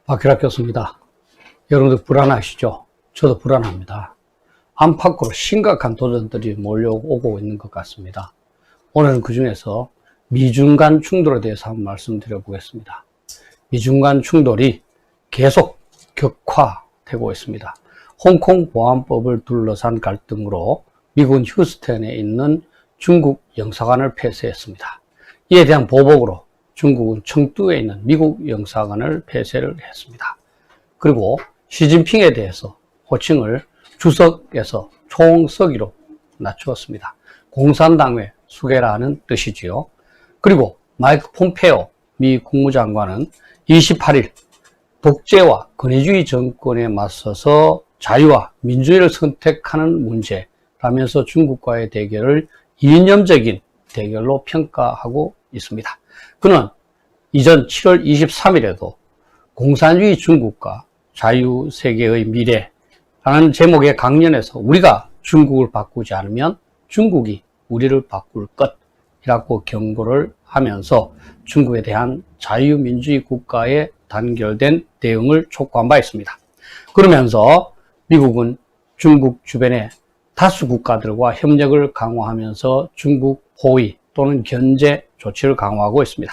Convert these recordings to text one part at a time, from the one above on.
박희락 교수입니다. 여러분들 불안하시죠? 저도 불안합니다. 안팎으로 심각한 도전들이 몰려오고 있는 것 같습니다. 오늘은 그 중에서 미중 간 충돌에 대해서 한번 말씀드려 보겠습니다. 미중 간 충돌이 계속 격화되고 있습니다. 홍콩 보안법을 둘러싼 갈등으로 미국은 휴스턴에 있는 중국 영사관을 폐쇄했습니다. 이에 대한 보복으로 중국은 청두에 있는 미국 영사관을 폐쇄를 했습니다. 그리고 시진핑에 대해서 호칭을 주석에서 총서기로 낮추었습니다. 공산당의 수괴라는 뜻이지요. 그리고 마이크 폼페오 미 국무장관은 28일 독재와 권위주의 정권에 맞서서 자유와 민주주의를 선택하는 문제라면서 중국과의 대결을 이념적인 대결로 평가하고 있습니다. 그는 이전 7월 23일에도 공산주의 중국과 자유세계의 미래라는 제목의 강연에서 우리가 중국을 바꾸지 않으면 중국이 우리를 바꿀 것이라고 경고를 하면서 중국에 대한 자유민주주의 국가에 단결된 대응을 촉구한 바 있습니다. 그러면서 미국은 중국 주변의 다수 국가들과 협력을 강화하면서 중국 호의 또는 견제 조치를 강화하고 있습니다.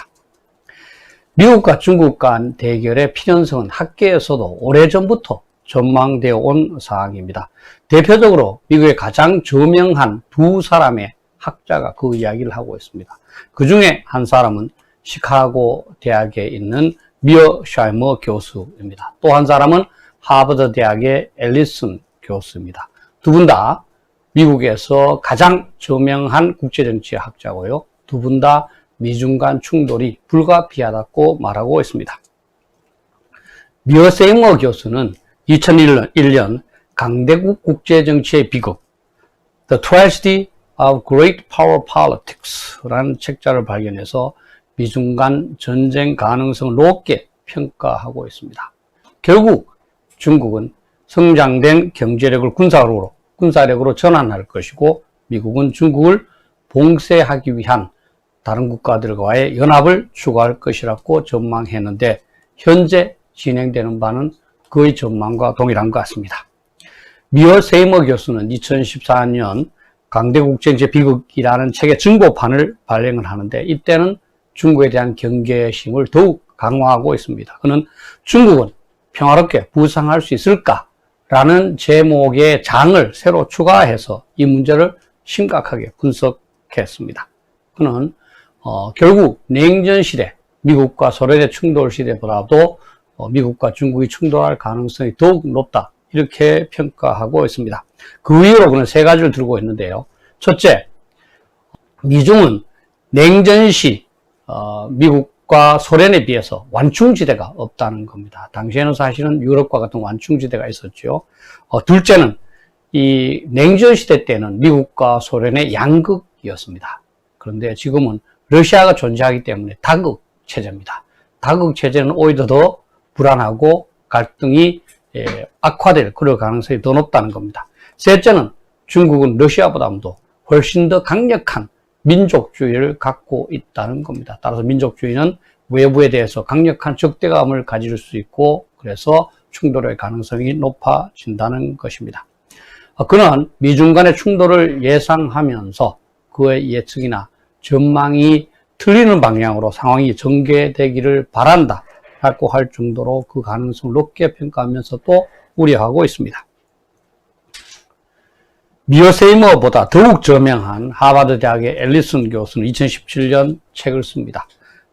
미국과 중국 간 대결의 필연성은 학계에서도 오래전부터 전망되어 온 사항입니다. 대표적으로 미국의 가장 저명한 두 사람의 학자가 그 이야기를 하고 있습니다. 그 중에 한 사람은 시카고 대학에 있는 미어샤이머 교수입니다. 또 한 사람은 하버드 대학의 앨리슨 교수입니다. 두 분 다 미국에서 가장 저명한 국제정치 학자고요. 두 분 다 미중 간 충돌이 불가피하다고 말하고 있습니다. 미어세이머 교수는 2001년 강대국 국제정치의 비극 The Tragedy of Great Power Politics라는 책자를 발견해서 미중 간 전쟁 가능성을 높게 평가하고 있습니다. 결국 중국은 성장된 경제력을 군사력으로 전환할 것이고 미국은 중국을 봉쇄하기 위한 다른 국가들과의 연합을 추구할 것이라고 전망했는데 현재 진행되는 바는 그의 전망과 동일한 것 같습니다. 미어 세이머 교수는 2014년 강대국제정치의 비극이라는 책의 증보판을 발행을 하는데 이때는 중국에 대한 경계심을 더욱 강화하고 있습니다. 그는 중국은 평화롭게 부상할 수 있을까라는 제목의 장을 새로 추가해서 이 문제를 심각하게 분석했습니다. 그는 결국 냉전 시대, 미국과 소련의 충돌 시대보다도 미국과 중국이 충돌할 가능성이 더욱 높다 이렇게 평가하고 있습니다. 그 이유로 그는 세 가지를 들고 있는데요. 첫째, 미중은 냉전 시 미국과 소련에 비해서 완충지대가 없다는 겁니다. 당시에는 사실은 유럽과 같은 완충지대가 있었죠. 둘째는 이 냉전 시대 때는 미국과 소련의 양극이었습니다. 그런데 지금은 러시아가 존재하기 때문에 다극 체제입니다. 다극 체제는 오히려 더 불안하고 갈등이 악화될 그럴 가능성이 더 높다는 겁니다. 셋째는 중국은 러시아보다도 훨씬 더 강력한 민족주의를 갖고 있다는 겁니다. 따라서 민족주의는 외부에 대해서 강력한 적대감을 가질 수 있고 그래서 충돌의 가능성이 높아진다는 것입니다. 그는 미중 간의 충돌을 예상하면서 그의 예측이나 전망이 틀리는 방향으로 상황이 전개되기를 바란다 라고 할 정도로 그 가능성을 높게 평가하면서 또 우려하고 있습니다. 미어세이머보다 더욱 저명한 하버드 대학의 앨리슨 교수는 2017년 책을 씁니다.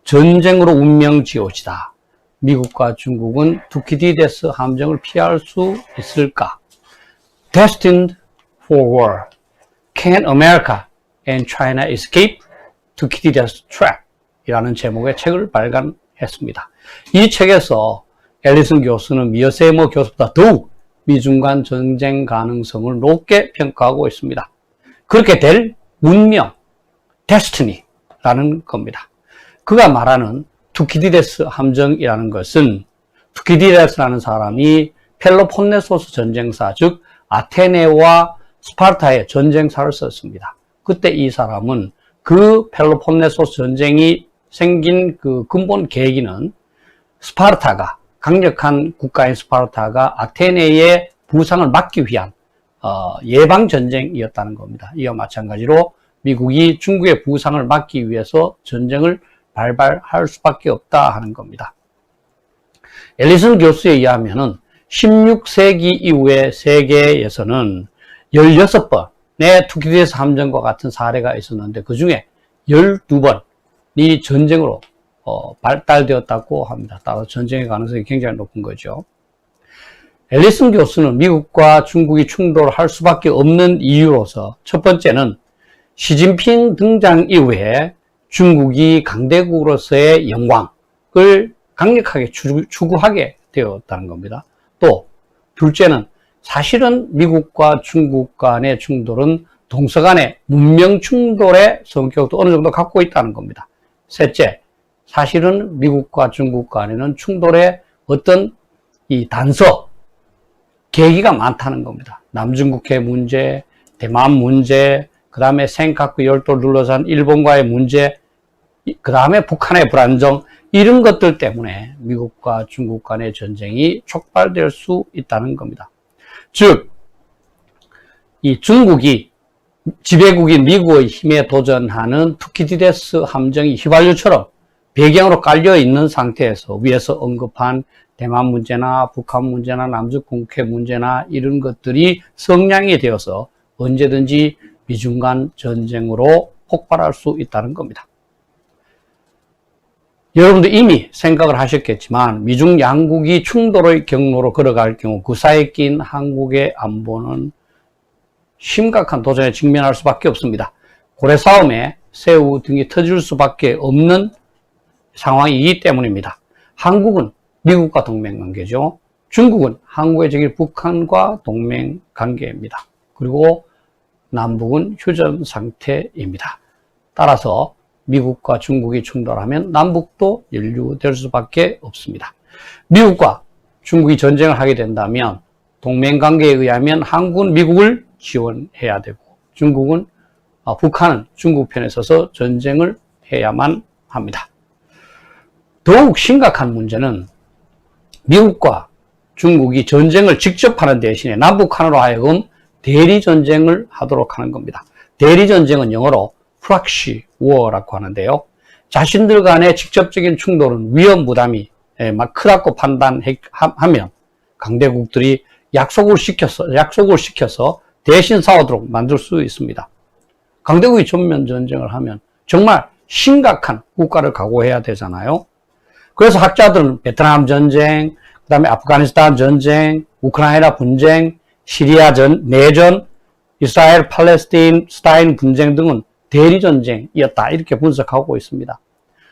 전쟁으로 운명 지어지다. 미국과 중국은 투키디데스 함정을 피할 수 있을까? Destined for War. Can America and China escape 투키디데스 trap? 이라는 제목의 책을 발간했습니다. 이 책에서 앨리슨 교수는 미어세이머 교수보다 더욱 미중 간 전쟁 가능성을 높게 평가하고 있습니다. 그렇게 될 운명, destiny라는 겁니다. 그가 말하는 투키디데스 함정이라는 것은 투키디데스라는 사람이 펠로폰네소스 전쟁사, 즉 아테네와 스파르타의 전쟁사를 썼습니다. 그때 이 사람은 그 펠로폰네소스 전쟁이 생긴 그 근본 계기는 스파르타가 강력한 국가인 스파르타가 아테네의 부상을 막기 위한 예방전쟁이었다는 겁니다. 이와 마찬가지로 미국이 중국의 부상을 막기 위해서 전쟁을 발발할 수밖에 없다 하는 겁니다. 앨리슨 교수에 의하면은 16세기 이후에 세계에서는 16번의 투키디디스 함정과 같은 사례가 있었는데 그 중에 12번이 전쟁으로 발달되었다고 합니다. 따라서 전쟁의 가능성이 굉장히 높은 거죠. 앨리슨 교수는 미국과 중국이 충돌할 수밖에 없는 이유로서 첫 번째는 시진핑 등장 이후에 중국이 강대국으로서의 영광을 강력하게 추구하게 되었다는 겁니다. 또 둘째는 사실은 미국과 중국 간의 충돌은 동서간의 문명 충돌의 성격도 어느 정도 갖고 있다는 겁니다. 셋째, 사실은 미국과 중국 간에는 충돌의 어떤 이 단서, 계기가 많다는 겁니다. 남중국해 문제, 대만 문제, 그 다음에 생각과 열도를 둘러싼 일본과의 문제, 그 다음에 북한의 불안정, 이런 것들 때문에 미국과 중국 간의 전쟁이 촉발될 수 있다는 겁니다. 즉, 이 중국이 지배국인 미국의 힘에 도전하는 투키디데스 함정이 휘발유처럼 배경으로 깔려 있는 상태에서 위에서 언급한 대만 문제나 북한 문제나 남중국해 문제나 이런 것들이 성량이 되어서 언제든지 미중 간 전쟁으로 폭발할 수 있다는 겁니다. 여러분들 이미 생각을 하셨겠지만 미중 양국이 충돌의 경로로 걸어갈 경우 그 사이에 낀 한국의 안보는 심각한 도전에 직면할 수밖에 없습니다. 고래 싸움에 새우 등이 터질 수밖에 없는 상황이기 때문입니다. 한국은 미국과 동맹관계죠. 중국은 한국의 적인 북한과 동맹관계입니다. 그리고 남북은 휴전 상태입니다. 따라서 미국과 중국이 충돌하면 남북도 연루될 수밖에 없습니다. 미국과 중국이 전쟁을 하게 된다면 동맹관계에 의하면 한국은 미국을 지원해야 되고 북한은 중국 편에 서서 전쟁을 해야만 합니다. 더욱 심각한 문제는 미국과 중국이 전쟁을 직접 하는 대신에 남북한으로 하여금 대리전쟁을 하도록 하는 겁니다. 대리전쟁은 영어로 proxy war라고 하는데요. 자신들 간의 직접적인 충돌은 위험 부담이 막 크다고 판단하면 강대국들이 약속을 시켜서 대신 싸우도록 만들 수 있습니다. 강대국이 전면 전쟁을 하면 정말 심각한 국가를 각오해야 되잖아요. 그래서 학자들은 베트남 전쟁, 그 다음에 아프가니스탄 전쟁, 우크라이나 분쟁, 시리아 내전, 이스라엘 팔레스타인 분쟁 등은 대리전쟁이었다 이렇게 분석하고 있습니다.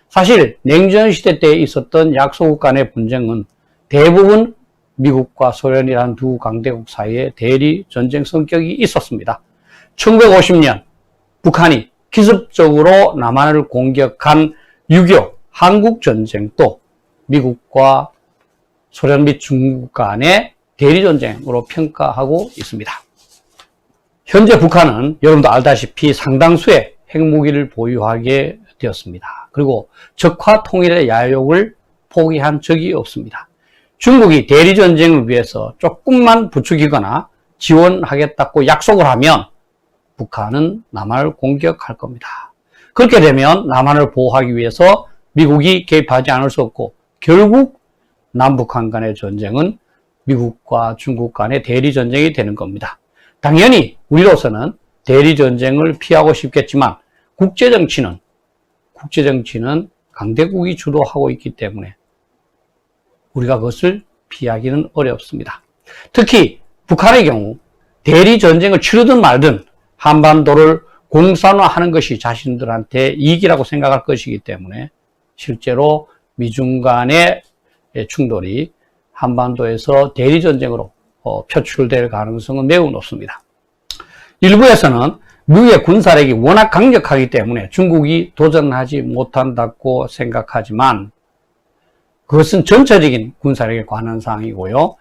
사실 냉전 시대 때 있었던 약소국 간의 분쟁은 대부분 미국과 소련이라는 두 강대국 사이에 대리전쟁 성격이 있었습니다. 1950년 북한이 기습적으로 남한을 공격한 6.25 한국전쟁도 미국과 소련 및 중국 간의 대리전쟁으로 평가하고 있습니다. 현재 북한은 여러분도 알다시피 상당수의 핵무기를 보유하게 되었습니다. 그리고 적화 통일의 야욕을 포기한 적이 없습니다. 중국이 대리전쟁을 위해서 조금만 부추기거나 지원하겠다고 약속을 하면 북한은 남한을 공격할 겁니다. 그렇게 되면 남한을 보호하기 위해서 미국이 개입하지 않을 수 없고 결국 남북한 간의 전쟁은 미국과 중국 간의 대리전쟁이 되는 겁니다. 당연히 우리로서는 대리전쟁을 피하고 싶겠지만 국제정치는 강대국이 주도하고 있기 때문에 우리가 그것을 피하기는 어렵습니다. 특히 북한의 경우 대리전쟁을 치르든 말든 한반도를 공산화하는 것이 자신들한테 이익이라고 생각할 것이기 때문에 실제로 미중 간의 충돌이 한반도에서 대리전쟁으로 표출될 가능성은 매우 높습니다. 일부에서는 미국의 군사력이 워낙 강력하기 때문에 중국이 도전하지 못한다고 생각하지만 그것은 전체적인 군사력에 관한 사항이고요.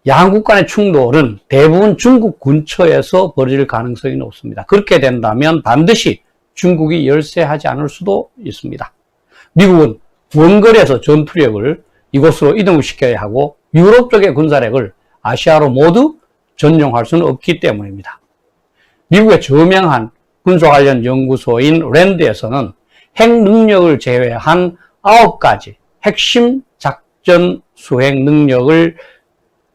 양국 간의 충돌은 대부분 중국 근처에서 벌어질 가능성이 높습니다. 그렇게 된다면 반드시 중국이 열세하지 않을 수도 있습니다. 미국은 원거리에서 전투력을 이곳으로 이동을 시켜야 하고 유럽 쪽의 군사력을 아시아로 모두 전용할 수는 없기 때문입니다. 미국의 저명한 군사 관련 연구소인 랜드에서는 핵 능력을 제외한 9가지 핵심 작전 수행 능력을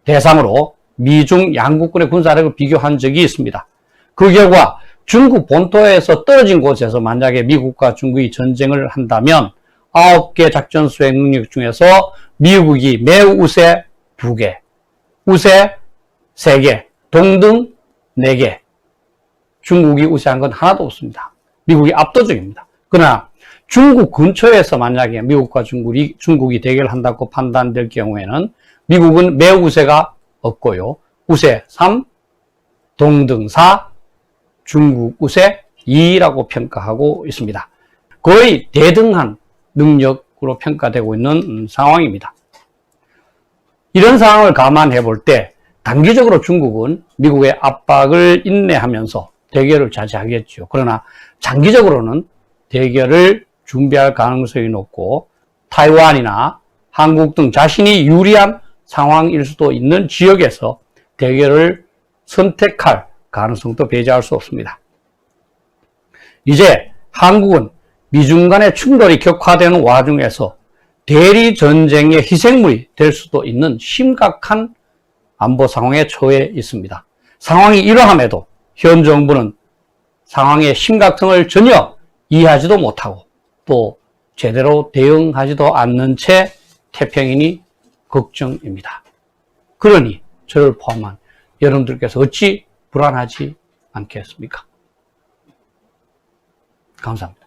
대상으로 미중 양국군의 군사력을 비교한 적이 있습니다. 그 결과 중국 본토에서 떨어진 곳에서 만약에 미국과 중국이 전쟁을 한다면 9개 작전 수행 능력 중에서 미국이 매우 우세 2개, 우세 3개, 동등 4개, 중국이 우세한 건 하나도 없습니다. 미국이 압도적입니다. 그러나 중국 근처에서 만약에 미국과 중국이 대결한다고 판단될 경우에는 미국은 매우 우세가 없고요. 우세 3, 동등 4, 중국 우세 2라고 평가하고 있습니다. 거의 대등한 능력으로 평가되고 있는 상황입니다. 이런 상황을 감안해 볼 때 단기적으로 중국은 미국의 압박을 인내하면서 대결을 자제하겠죠. 그러나 장기적으로는 대결을 준비할 가능성이 높고 타이완이나 한국 등 자신이 유리한 상황일 수도 있는 지역에서 대결을 선택할 가능성도 배제할 수 없습니다. 이제 한국은 미중 간의 충돌이 격화되는 와중에서 대리 전쟁의 희생물이 될 수도 있는 심각한 안보 상황에 처해 있습니다. 상황이 이러함에도 현 정부는 상황의 심각성을 전혀 이해하지도 못하고 또 제대로 대응하지도 않는 채 태평이니 걱정입니다. 그러니 저를 포함한 여러분들께서 어찌 불안하지 않겠습니까? 감사합니다.